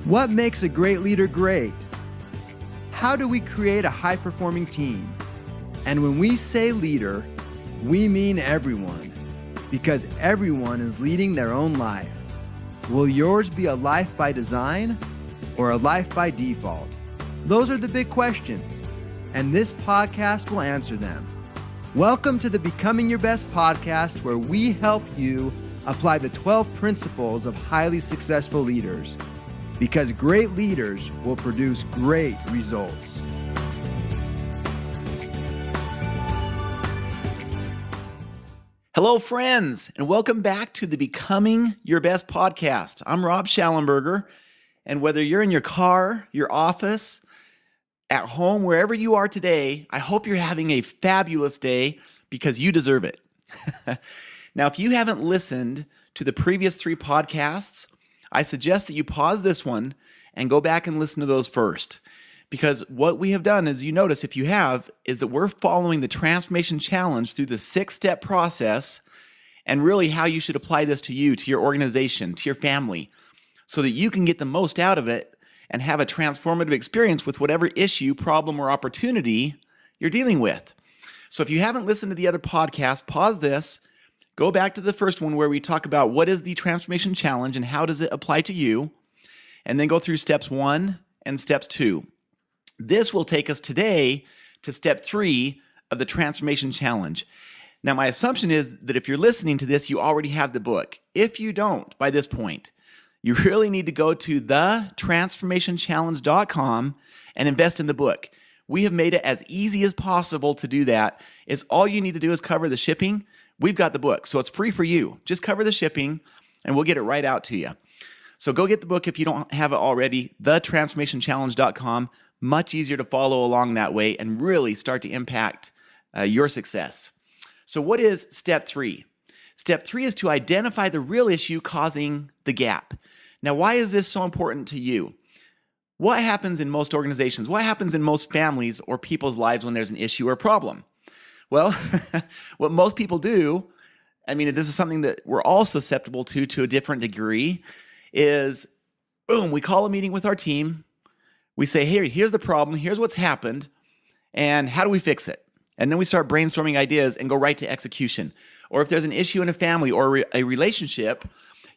What makes a great leader great? How do we create a high-performing team? And when we say leader, we mean everyone, because everyone is leading their own life. Will yours be a life by design or a life by default? Those are the big questions, and this podcast will answer them. Welcome to the Becoming Your Best podcast, where we help you apply the 12 principles of highly successful leaders, because great leaders will produce great results. Hello, friends, and welcome back to the Becoming Your Best podcast. I'm Rob Schallenberger, and whether you're in your car, your office, at home, wherever you are today, I hope you're having a fabulous day because you deserve it. Now, if you haven't listened to the previous 3 podcasts, I suggest that you pause this one and go back and listen to those first. Because what we have done, as you notice, if you have, is that we're following the transformation challenge through the 6-step process and really how you should apply this to you, to your organization, to your family, so that you can get the most out of it and have a transformative experience with whatever issue, problem, or opportunity you're dealing with. So if you haven't listened to the other podcast, pause this. Go back to the first one where we talk about what is the transformation challenge and how does it apply to you, and then go through steps 1 and steps 2. This will take us today to step 3 of the transformation challenge. Now, my assumption is that if you're listening to this, you already have the book. If you don't by this point, you really need to go to thetransformationchallenge.com and invest in the book. We have made it as easy as possible to do that. Is all you need to do is cover the shipping. We've got the book, so it's free for you. Just cover the shipping, and we'll get it right out to you. So go get the book if you don't have it already, thetransformationchallenge.com. Much easier to follow along that way and really start to impact your success. So what is step 3? Step 3 is to identify the real issue causing the gap. Now, why is this so important to you? What happens in most organizations? What happens in most families or people's lives when there's an issue or problem? Well, what most people do, this is something that we're all susceptible to a different degree, is boom, we call a meeting with our team. We say, hey, here's the problem, here's what's happened, and how do we fix it? And then we start brainstorming ideas and go right to execution. Or if there's an issue in a family or a relationship,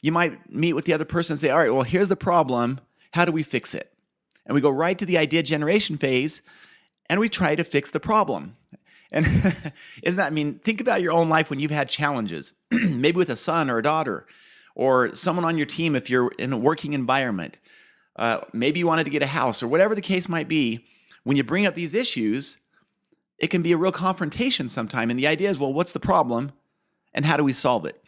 you might meet with the other person and say, all right, well, here's the problem, how do we fix it? And we go right to the idea generation phase, and we try to fix the problem. And think about your own life when you've had challenges, maybe with a son or a daughter, or someone on your team if you're in a working environment. Maybe you wanted to get a house, or whatever the case might be. When you bring up these issues, it can be a real confrontation sometime. And the idea is, well, what's the problem and how do we solve it?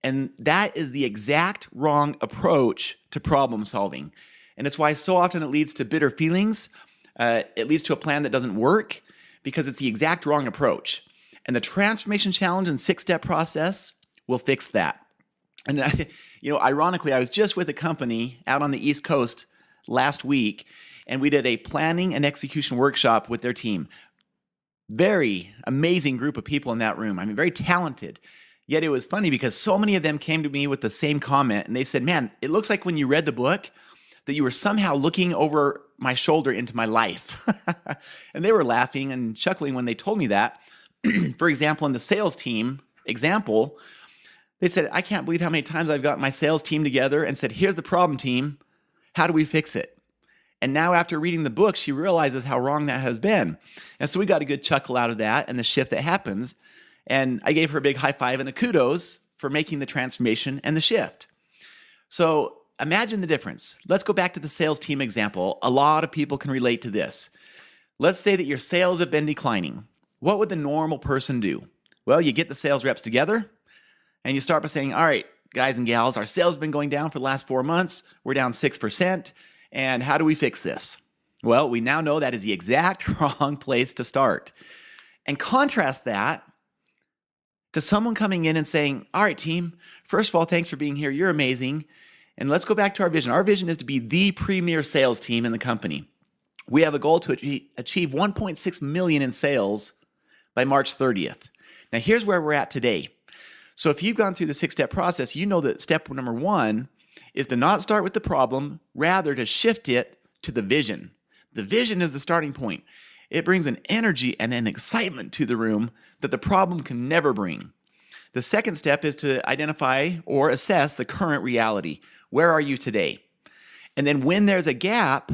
And that is the exact wrong approach to problem solving. And it's why so often it leads to bitter feelings. It leads to a plan that doesn't work, because it's the exact wrong approach. And the transformation challenge and 6-step process will fix that. And ironically, I was just with a company out on the East Coast last week, and we did a planning and execution workshop with their team. Very amazing group of people in that room. Very talented. Yet it was funny because so many of them came to me with the same comment, and they said, man, it looks like when you read the book that you were somehow looking over my shoulder into my life. And they were laughing and chuckling when they told me that. For example, in the sales team example, they said, I can't believe how many times I've got my sales team together and said, here's the problem, team. How do we fix it? And now after reading the book, she realizes how wrong that has been. And so we got a good chuckle out of that and the shift that happens. And I gave her a big high five and a kudos for making the transformation and the shift. So imagine the difference. Let's go back to the sales team example. A lot of people can relate to this. Let's say that your sales have been declining. What would the normal person do? Well, you get the sales reps together and you start by saying, all right, guys and gals, our sales have been going down for the last 4 months. We're down 6%. And how do we fix this? Well, we now know that is the exact wrong place to start. And contrast that to someone coming in and saying, all right, team, first of all, thanks for being here. You're amazing. And let's go back to our vision. Our vision is to be the premier sales team in the company. We have a goal to achieve 1.6 million in sales by March 30th. Now, here's where we're at today. So if you've gone through the 6-step process, you know that step number 1 is to not start with the problem, rather to shift it to the vision. The vision is the starting point. It brings an energy and an excitement to the room that the problem can never bring. The second step is to identify or assess the current reality. Where are you today? And then when there's a gap,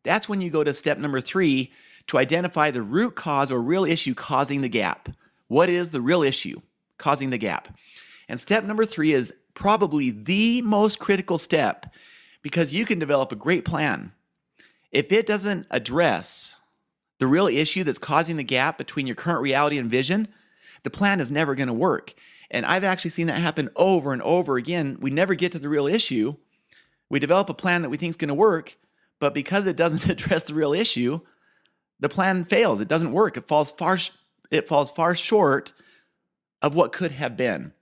that's when you go to step number 3 to identify the root cause or real issue causing the gap. What is the real issue causing the gap? And step number 3 is probably the most critical step because you can develop a great plan. If it doesn't address the real issue that's causing the gap between your current reality and vision, the plan is never going to work. And I've actually seen that happen over and over again. We never get to the real issue. We develop a plan that we think is going to work, but because it doesn't address the real issue, the plan fails. It doesn't work. It falls far short of what could have been.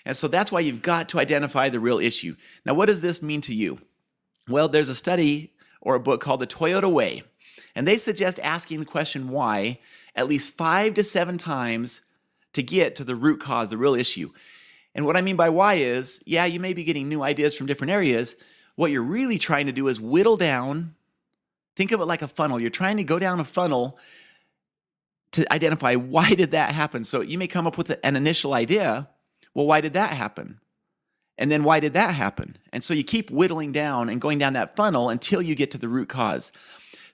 And so that's why you've got to identify the real issue. Now, what does this mean to you? Well, there's a study or a book called The Toyota Way, and they suggest asking the question why at least 5 to 7 times to get to the root cause, the real issue. And what I mean by why is, yeah, you may be getting new ideas from different areas. What you're really trying to do is whittle down. Think of it like a funnel. You're trying to go down a funnel to identify why did that happen. So you may come up with an initial idea. Well, why did that happen? And then why did that happen? And so you keep whittling down and going down that funnel until you get to the root cause.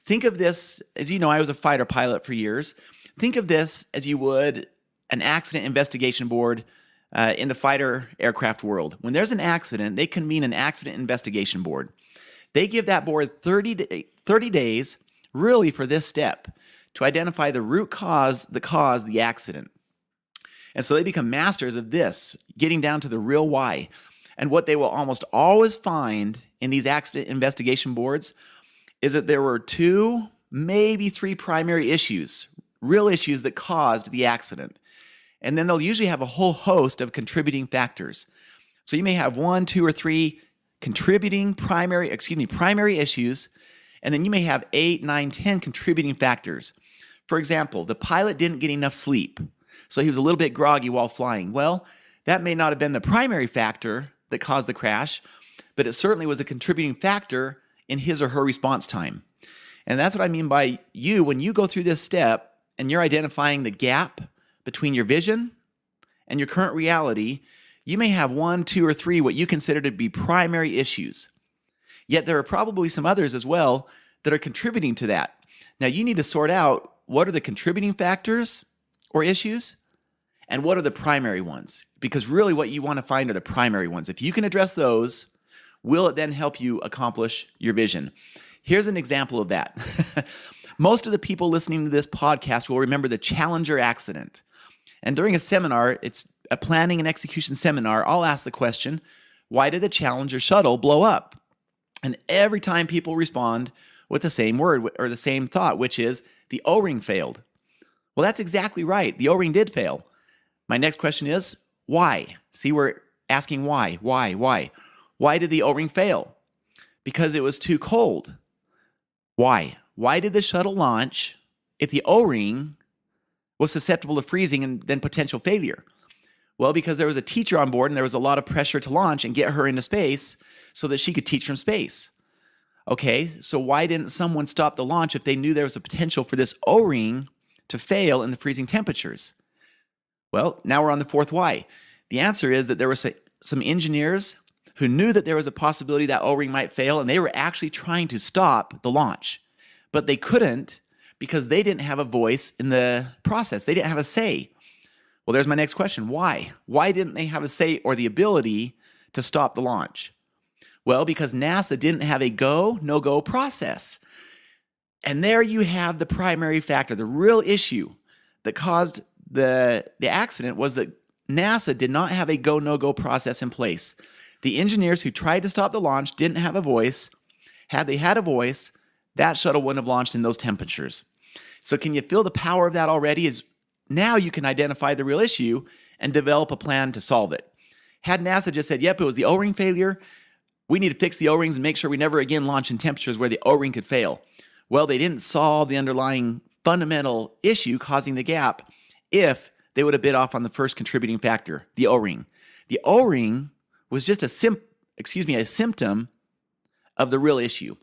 Think of this, as you know, I was a fighter pilot for years. Think of this as you would an accident investigation board in the fighter aircraft world. When there's an accident, they convene an accident investigation board. They give that board 30 days really for this step to identify the root cause that caused the accident. And so they become masters of this, getting down to the real why. And what they will almost always find in these accident investigation boards is that there were 2, maybe 3 primary issues, real issues that caused the accident. And then they'll usually have a whole host of contributing factors. So you may have 1, 2, or 3 contributing primary issues, and then you may have 8, 9, 10 contributing factors. For example, the pilot didn't get enough sleep, so he was a little bit groggy while flying. Well, that may not have been the primary factor that caused the crash, but it certainly was a contributing factor in his or her response time. And that's what I mean by you, when you go through this step and you're identifying the gap between your vision and your current reality, you may have 1, 2, or 3 what you consider to be primary issues. Yet there are probably some others as well that are contributing to that. Now you need to sort out what are the contributing factors or issues and what are the primary ones, because really what you want to find are the primary ones. If you can address those, will it then help you accomplish your vision? Here's an example of that. Most of the people listening to this podcast will remember the Challenger accident. And during a seminar, it's a planning and execution seminar, I'll ask the question, why did the Challenger shuttle blow up? And every time people respond with the same word or the same thought, which is the O-ring failed. Well, that's exactly right. The O-ring did fail. My next question is, why? See, we're asking why. Why did the O-ring fail? Because it was too cold. Why? Why did the shuttle launch if the O-ring was susceptible to freezing and then potential failure? Well, because there was a teacher on board and there was a lot of pressure to launch and get her into space so that she could teach from space. Okay, so why didn't someone stop the launch if they knew there was a potential for this O-ring to fail in the freezing temperatures? Well, now we're on the fourth why. The answer is that there were some engineers who knew that there was a possibility that O-ring might fail, and they were actually trying to stop the launch. But they couldn't because they didn't have a voice in the process. They didn't have a say. Well, there's my next question. Why? Why didn't they have a say or the ability to stop the launch? Well, because NASA didn't have a go, no-go process. And there you have the primary factor. The real issue that caused the accident was that NASA did not have a go, no-go process in place. The engineers who tried to stop the launch didn't have a voice. Had they had a voice, that shuttle wouldn't have launched in those temperatures. So can you feel the power of that already? Is now you can identify the real issue and develop a plan to solve it. Had NASA just said, yep, it was the O-ring failure, we need to fix the O-rings and make sure we never again launch in temperatures where the O-ring could fail. Well, they didn't solve the underlying fundamental issue causing the gap if they would have bit off on the first contributing factor, the O-ring. The O-ring was just a a symptom of the real issue.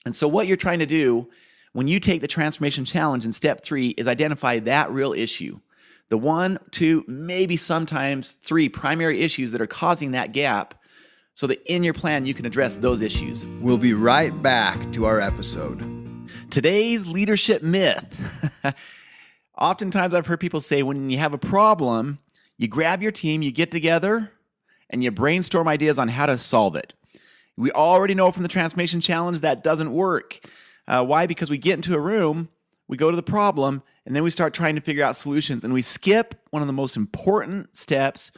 And so what you're trying to do when you take the transformation challenge in step 3 is identify that real issue. The 1, 2, maybe sometimes 3 primary issues that are causing that gap, so that in your plan you can address those issues. We'll be right back to our episode. Today's leadership myth. Oftentimes I've heard people say when you have a problem, you grab your team, you get together, and you brainstorm ideas on how to solve it. We already know from the transformation challenge that doesn't work. Why? Because we get into a room, we go to the problem, and then we start trying to figure out solutions, and we skip one of the most important steps,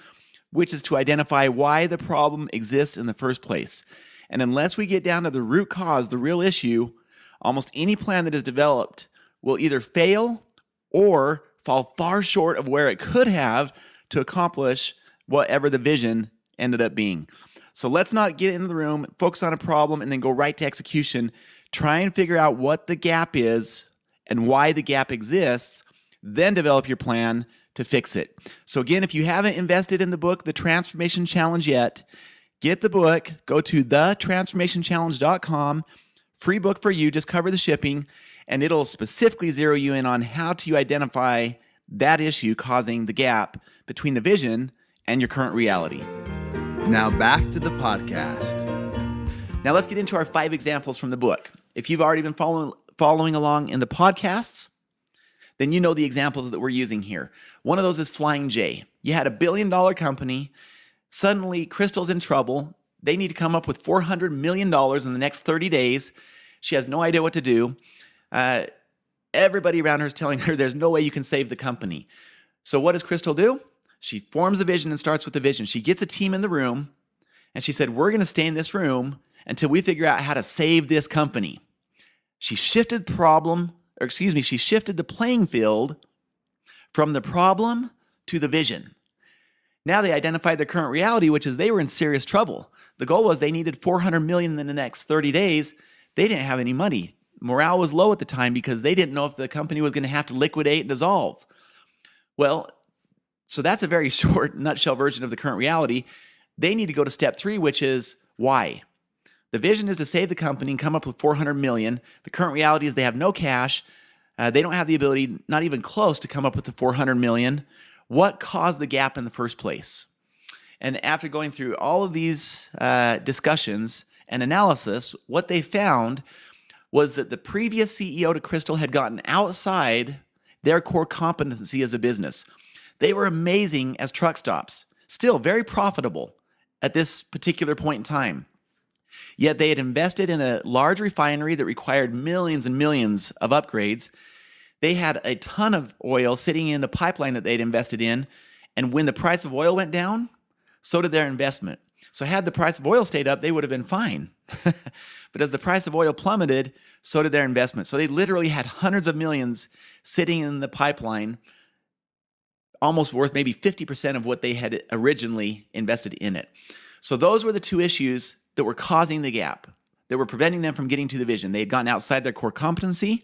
which is to identify why the problem exists in the first place. And unless we get down to the root cause, the real issue, almost any plan that is developed will either fail or fall far short of where it could have to accomplish whatever the vision ended up being. So let's not get into the room, focus on a problem, and then go right to execution. Try and figure out what the gap is and why the gap exists, then develop your plan to fix it. So again, if you haven't invested in the book, The Transformation Challenge yet, get the book, go to thetransformationchallenge.com, free book for you, just cover the shipping, and it'll specifically zero you in on how to identify that issue causing the gap between the vision and your current reality. Now back to the podcast. Now let's get into our 5 examples from the book. If you've already been following along in the podcasts, then you know the examples that we're using here. One of those is Flying J. You had $1 billion company. Suddenly, Crystal's in trouble. They need to come up with $400 million in the next 30 days. She has no idea what to do. Everybody around her is telling her there's no way you can save the company. So what does Crystal do? She forms the vision and starts with the vision. She gets a team in the room, and she said, we're going to stay in this room until we figure out how to save this company. She shifted the playing field from the problem to the vision. Now they identified their current reality, which is they were in serious trouble. The goal was they needed $400 million in the next 30 days. They didn't have any money. Morale was low at the time because they didn't know if the company was going to have to liquidate and dissolve. Well, so that's a very short nutshell version of the current reality. They need to go to step 3, which is why. The vision is to save the company and come up with $400 million. The current reality is they have no cash. They don't have the ability, not even close, to come up with the $400 million. What caused the gap in the first place? And after going through all of these discussions and analysis, what they found was that the previous CEO to Crystal had gotten outside their core competency as a business. They were amazing as truck stops, still very profitable at this particular point in time. Yet they had invested in a large refinery that required millions and millions of upgrades. They had a ton of oil sitting in the pipeline that they'd invested in, and when the price of oil went down, so did their investment. So had the price of oil stayed up, they would have been fine. But as the price of oil plummeted, so did their investment. So they literally had hundreds of millions sitting in the pipeline, almost worth maybe 50% of what they had originally invested in it. So those were the 2 issues that were causing the gap, that were preventing them from getting to the vision. They had gotten outside their core competency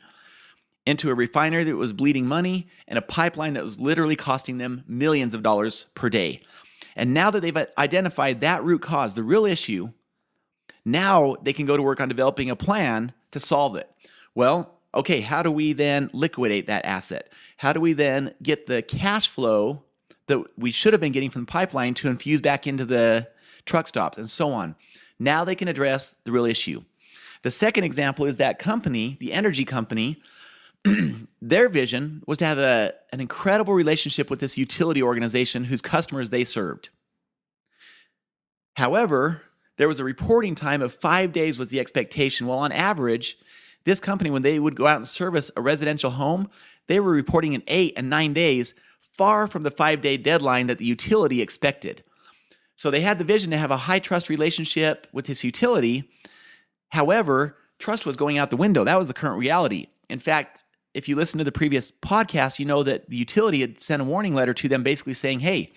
into a refinery that was bleeding money and a pipeline that was literally costing them millions of dollars per day. And now that they've identified that root cause, the real issue, now they can go to work on developing a plan to solve it. Well, okay, how do we then liquidate that asset? How do we then get the cash flow that we should have been getting from the pipeline to infuse back into the truck stops and so on? Now they can address the real issue. The second example is that company, the energy company, their vision was to have an incredible relationship with this utility organization whose customers they served. However, there was a reporting time of 5 days was the expectation. Well, on average, this company, when they would go out and service a residential home, they were reporting in 8 and 9 days, far from the 5-day deadline that the utility expected. So they had the vision to have a high trust relationship with this utility. However, trust was going out the window. That was the current reality. In fact, if you listen to the previous podcast, you know that the utility had sent a warning letter to them basically saying, hey,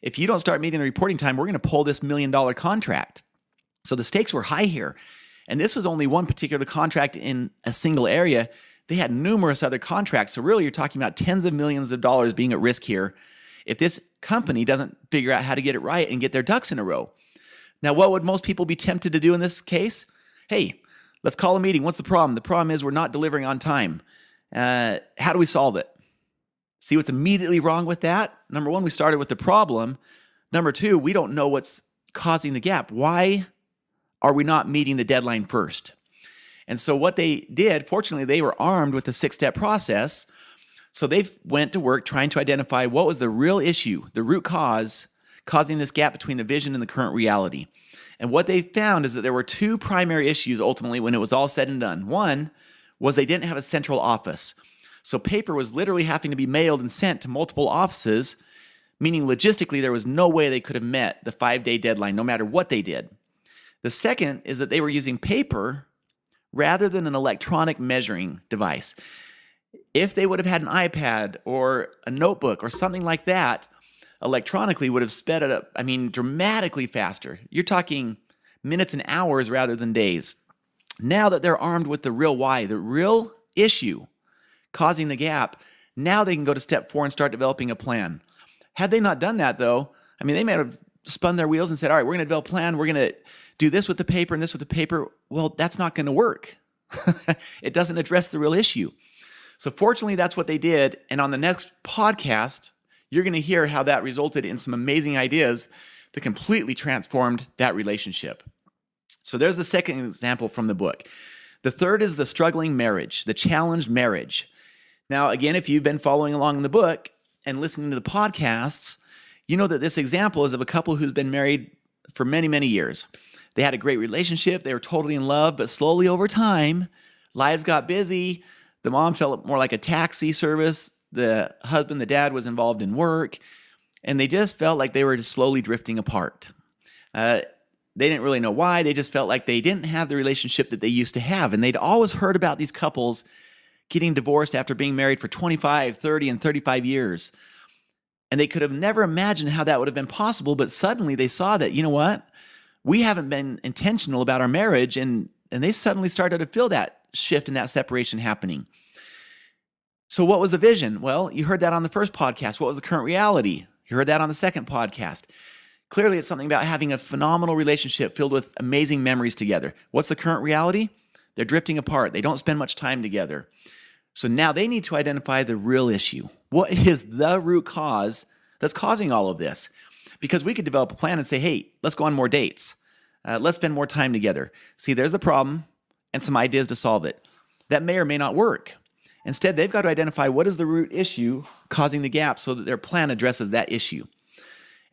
if you don't start meeting the reporting time, we're going to pull this $1 million contract. So the stakes were high here. And this was only one particular contract in a single area. They had numerous other contracts. So really, you're talking about tens of millions of dollars being at risk here if this company doesn't figure out how to get it right and get their ducks in a row. Now, what would most people be tempted to do in this case? Hey, let's call a meeting. What's the problem? The problem is we're not delivering on time. How do we solve it? See what's immediately wrong with that? Number one, we started with the problem. Number two, we don't know what's causing the gap. Why are we not meeting the deadline first? And so what they did, fortunately, they were armed with the 6-step process. So they went to work trying to identify what was the real issue, the root cause causing this gap between the vision and the current reality. And what they found is that there were two primary issues ultimately when it was all said and done. One was they didn't have a central office. So paper was literally having to be mailed and sent to multiple offices, meaning logistically there was no way they could have met the 5-day deadline no matter what they did. The second is that they were using paper rather than an electronic measuring device. If they would have had an iPad or a notebook or something like that, electronically would have sped it up, dramatically faster. You're talking minutes and hours rather than days. Now that they're armed with the real why, the real issue causing the gap, now they can go to step 4 and start developing a plan. Had they not done that though, they may have spun their wheels and said, all right, we're going to develop a plan. We're going to do this with the paper and this with the paper. Well, that's not going to work. It doesn't address the real issue. So fortunately, that's what they did. And on the next podcast, you're going to hear how that resulted in some amazing ideas that completely transformed that relationship. So there's the second example from the book. The third is the struggling marriage, the challenged marriage. Now, again, if you've been following along in the book and listening to the podcasts, you know that this example is of a couple who's been married for many, many years. They had a great relationship. They were totally in love, but slowly over time, lives got busy. The mom felt more like a taxi service. The husband, the dad, was involved in work, and they just felt like they were just slowly drifting apart. They didn't really know why. They just felt like they didn't have the relationship that they used to have, and they'd always heard about these couples getting divorced after being married for 25, 30, and 35 years. And they could have never imagined how that would have been possible, but suddenly they saw that, you know what? We haven't been intentional about our marriage, and they suddenly started to feel that shift and that separation happening. So what was the vision? Well, you heard that on the first podcast. What was the current reality? You heard that on the second podcast. Clearly, it's something about having a phenomenal relationship filled with amazing memories together. What's the current reality? They're drifting apart. They don't spend much time together. So now they need to identify the real issue. What is the root cause that's causing all of this? Because we could develop a plan and say, hey, let's go on more dates. Let's spend more time together. See, there's the problem and some ideas to solve it. That may or may not work. Instead, they've got to identify what is the root issue causing the gap so that their plan addresses that issue.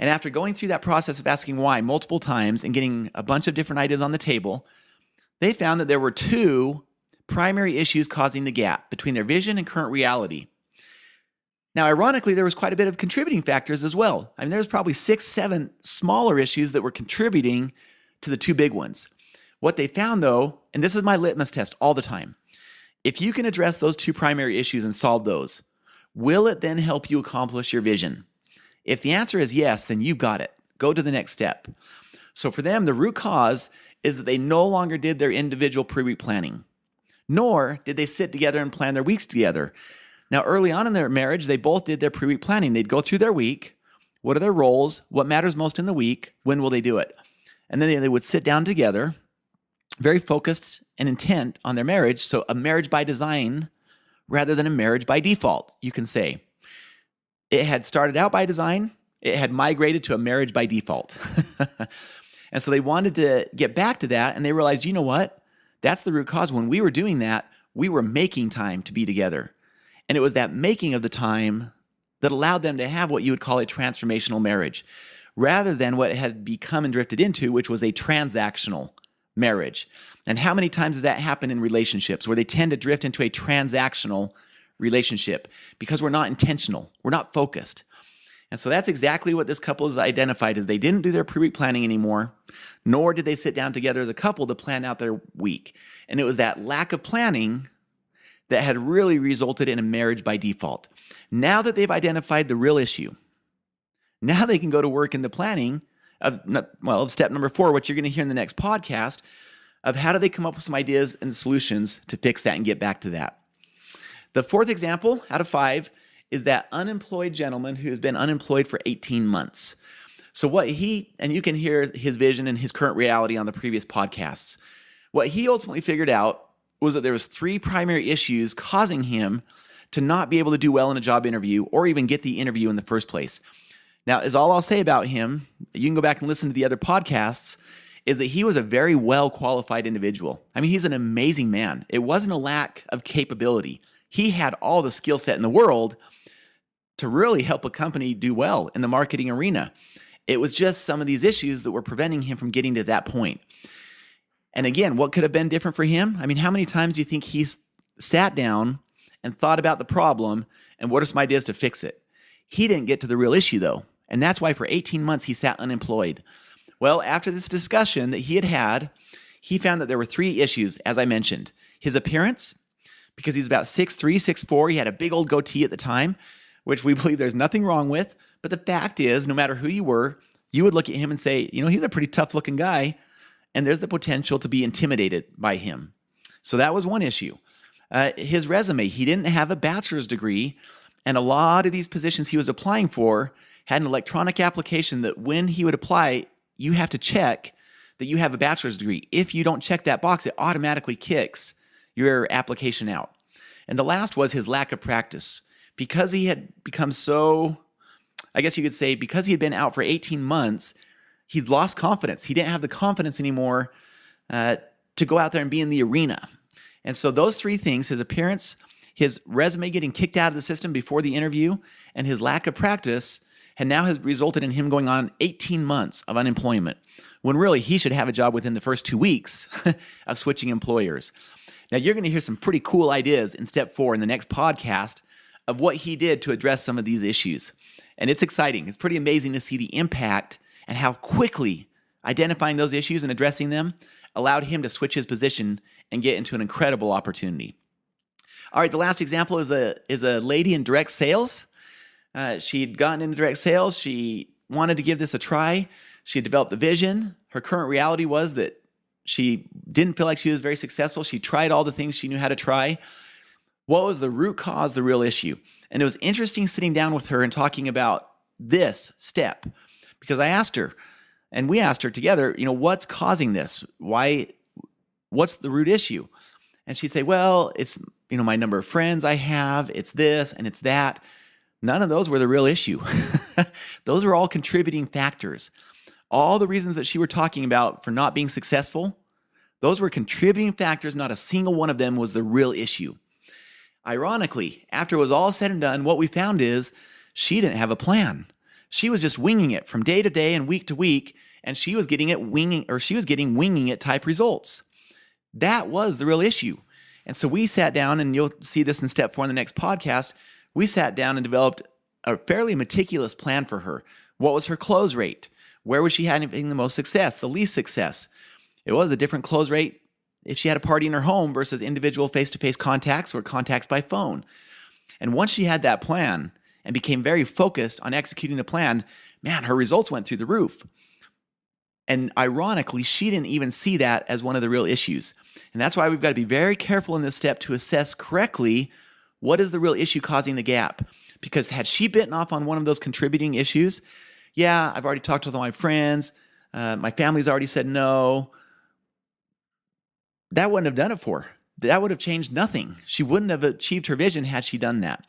And after going through that process of asking why multiple times and getting a bunch of different ideas on the table, they found that there were two primary issues causing the gap between their vision and current reality. Now, ironically, there was quite a bit of contributing factors as well. There was probably 6, 7 smaller issues that were contributing to the two big ones. What they found, though, and this is my litmus test all the time, if you can address those two primary issues and solve those, will it then help you accomplish your vision? If the answer is yes, then you've got it. Go to the next step. So for them, the root cause is that they no longer did their individual pre-week planning, nor did they sit together and plan their weeks together. Now, early on in their marriage, they both did their pre-week planning. They'd go through their week. What are their roles? What matters most in the week? When will they do it? And then they would sit down together, very focused and intent on their marriage. So a marriage by design rather than a marriage by default, you can say. It had started out by design. It had migrated to a marriage by default. And so they wanted to get back to that, and they realized, you know what? That's the root cause. When we were doing that, we were making time to be together. And it was that making of the time that allowed them to have what you would call a transformational marriage, rather than what it had become and drifted into, which was a transactional marriage. And how many times does that happen in relationships where they tend to drift into a transactional relationship because we're not intentional, we're not focused. And so that's exactly what this couple has identified is they didn't do their pre-week planning anymore, nor did they sit down together as a couple to plan out their week. And it was that lack of planning that had really resulted in a marriage by default. Now that they've identified the real issue, now they can go to work in the planning of step number 4, what you're going to hear in the next podcast, of how do they come up with some ideas and solutions to fix that and get back to that. The fourth example out of 5 is that unemployed gentleman who has been unemployed for 18 months. So and you can hear his vision and his current reality on the previous podcasts. What he ultimately figured out was that there was 3 primary issues causing him to not be able to do well in a job interview or even get the interview in the first place. Now, is all I'll say about him, you can go back and listen to the other podcasts, is that he was a very well-qualified individual. I mean, he's an amazing man. It wasn't a lack of capability. He had all the skill set in the world to really help a company do well in the marketing arena. It was just some of these issues that were preventing him from getting to that point. And again, what could have been different for him? I mean, how many times do you think he's sat down and thought about the problem and what are some ideas to fix it? He didn't get to the real issue though. And that's why for 18 months he sat unemployed. Well, after this discussion that he had, he found that there were 3 issues, as I mentioned. His appearance, because he's about 6'3", 6'4", he had a big old goatee at the time, which we believe there's nothing wrong with. But the fact is, no matter who you were, you would look at him and say, he's a pretty tough looking guy, and there's the potential to be intimidated by him. So that was one issue. His resume, he didn't have a bachelor's degree, and a lot of these positions he was applying for had an electronic application that when he would apply, you have to check that you have a bachelor's degree. If you don't check that box, it automatically kicks your application out. And the last was his lack of practice. Because he had become so, I guess you could say, because he had been out for 18 months, he'd lost confidence. He didn't have the confidence anymore to go out there and be in the arena. And so those 3 things, his appearance, his resume getting kicked out of the system before the interview, and his lack of practice has resulted in him going on 18 months of unemployment, when really he should have a job within the first 2 weeks of switching employers. Now, you're going to hear some pretty cool ideas in step 4 in the next podcast of what he did to address some of these issues. And it's exciting. It's pretty amazing to see the impact and how quickly identifying those issues and addressing them allowed him to switch his position and get into an incredible opportunity. All right, the last example is a lady in direct sales. She'd gotten into direct sales. She wanted to give this a try. She had developed a vision. Her current reality was that she didn't feel like she was very successful. She tried all the things she knew how to try. What was the root cause, the real issue? And it was interesting sitting down with her and talking about this step, because I asked her, and we asked her together, what's causing this? What's the root issue? And she'd say, well, it's, my number of friends I have, it's this and it's that. None of those were the real issue. Those were all contributing factors. All the reasons that she were talking about for not being successful, those were contributing factors. Not a single one of them was the real issue. Ironically, after it was all said and done, what we found is she didn't have a plan. She was just winging it from day to day and week to week, and she was getting winging it type results. That was the real issue. And so we sat down, and you'll see this in step 4 in the next podcast. We sat down and developed a fairly meticulous plan for her. What was her close rate? Where was she having the most success, the least success? It was a different close rate if she had a party in her home versus individual face-to-face contacts or contacts by phone. And once she had that plan and became very focused on executing the plan, man, her results went through the roof. And ironically, she didn't even see that as one of the real issues. And that's why we've got to be very careful in this step to assess correctly what is the real issue causing the gap. Because had she bitten off on one of those contributing issues, yeah, I've already talked with all my friends, my family's already said no, that wouldn't have done it for her. That would have changed nothing. She wouldn't have achieved her vision had she done that.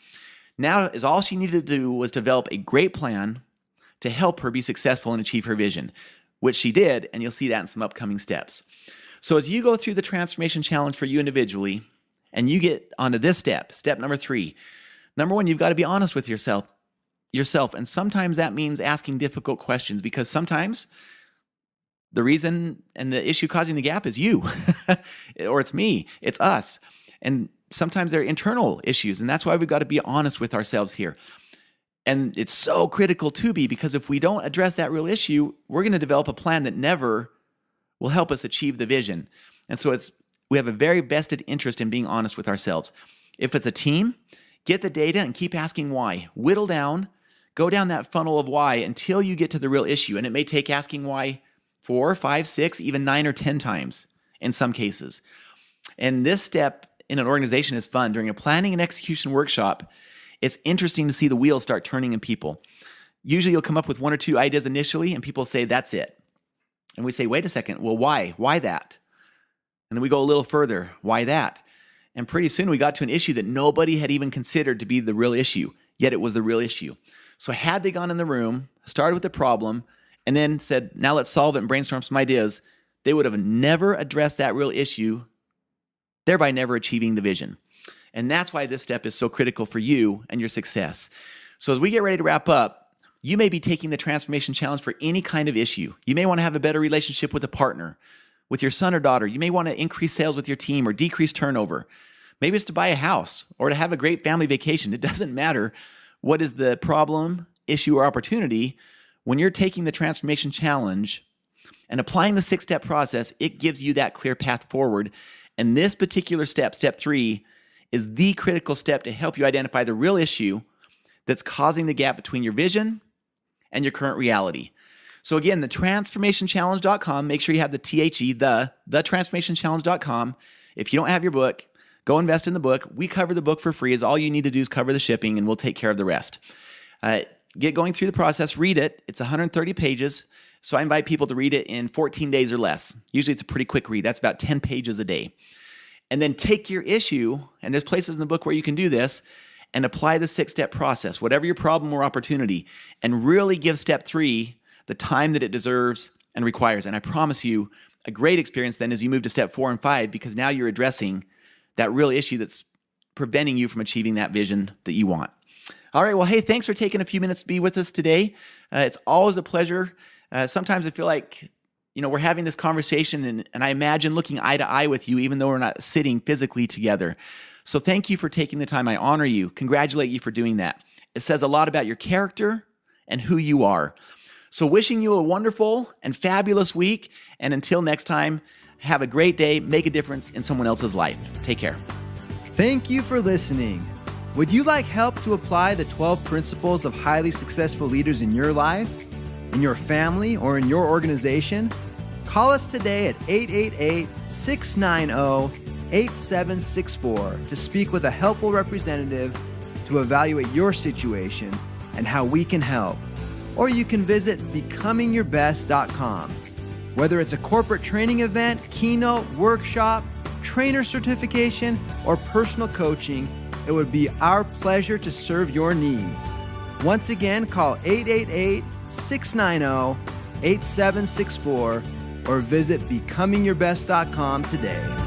Now, all she needed to do was develop a great plan to help her be successful and achieve her vision, which she did, and you'll see that in some upcoming steps. So as you go through the transformation challenge for you individually, and you get onto this step number 3, number 1, you've got to be honest with yourself. And sometimes that means asking difficult questions, because sometimes the reason and the issue causing the gap is you, or it's me, it's us. And sometimes they're internal issues, and that's why we've got to be honest with ourselves here. And it's so critical to be, because if we don't address that real issue, we're going to develop a plan that never will help us achieve the vision. And so we have a very vested interest in being honest with ourselves. If it's a team, get the data and keep asking why. Whittle down, go down that funnel of why until you get to the real issue. And it may take asking why 4, 5, 6, even 9 or 10 times in some cases. And this step in an organization is fun. During a planning and execution workshop, it's interesting to see the wheels start turning in people. Usually you'll come up with one or two ideas initially and people say, that's it. And we say, wait a second, well, why? Why that? And then we go a little further, why that? And pretty soon we got to an issue that nobody had even considered to be the real issue, yet it was the real issue. So had they gone in the room, started with the problem, and then said, now let's solve it and brainstorm some ideas, they would have never addressed that real issue, thereby never achieving the vision. And that's why this step is so critical for you and your success. So as we get ready to wrap up, you may be taking the transformation challenge for any kind of issue. You may want to have a better relationship with a partner, with your son or daughter. You may want to increase sales with your team or decrease turnover. Maybe it's to buy a house or to have a great family vacation. It doesn't matter what is the problem, issue, or opportunity. When you're taking the transformation challenge and applying the 6-step process, it gives you that clear path forward. And this particular step, step 3, is the critical step to help you identify the real issue that's causing the gap between your vision and your current reality. So again, the transformationchallenge.com, make sure you have the THE, the transformationchallenge.com. If you don't have your book, go invest in the book. We cover the book for free. Is all you need to do is cover the shipping and we'll take care of the rest. Get going through the process, read it. It's 130 pages. So I invite people to read it in 14 days or less. Usually it's a pretty quick read. That's about 10 pages a day. And then take your issue, and there's places in the book where you can do this, and apply the 6-step process, whatever your problem or opportunity, and really give step 3 the time that it deserves and requires. And I promise you a great experience then as you move to step 4 and 5, because now you're addressing that real issue that's preventing you from achieving that vision that you want. All right, well, hey, thanks for taking a few minutes to be with us today. It's always a pleasure. Sometimes I feel like we're having this conversation and I imagine looking eye to eye with you, even though we're not sitting physically together. So thank you for taking the time. I honor you, congratulate you for doing that. It says a lot about your character and who you are. So wishing you a wonderful and fabulous week. And until next time, have a great day. Make a difference in someone else's life. Take care. Thank you for listening. Would you like help to apply the 12 principles of highly successful leaders in your life, in your family, or in your organization? Call us today at 888-690-8764 to speak with a helpful representative to evaluate your situation and how we can help. Or you can visit BecomingYourBest.com. Whether it's a corporate training event, keynote, workshop, trainer certification, or personal coaching, it would be our pleasure to serve your needs. Once again, call 888-690-8764 or visit BecomingYourBest.com today.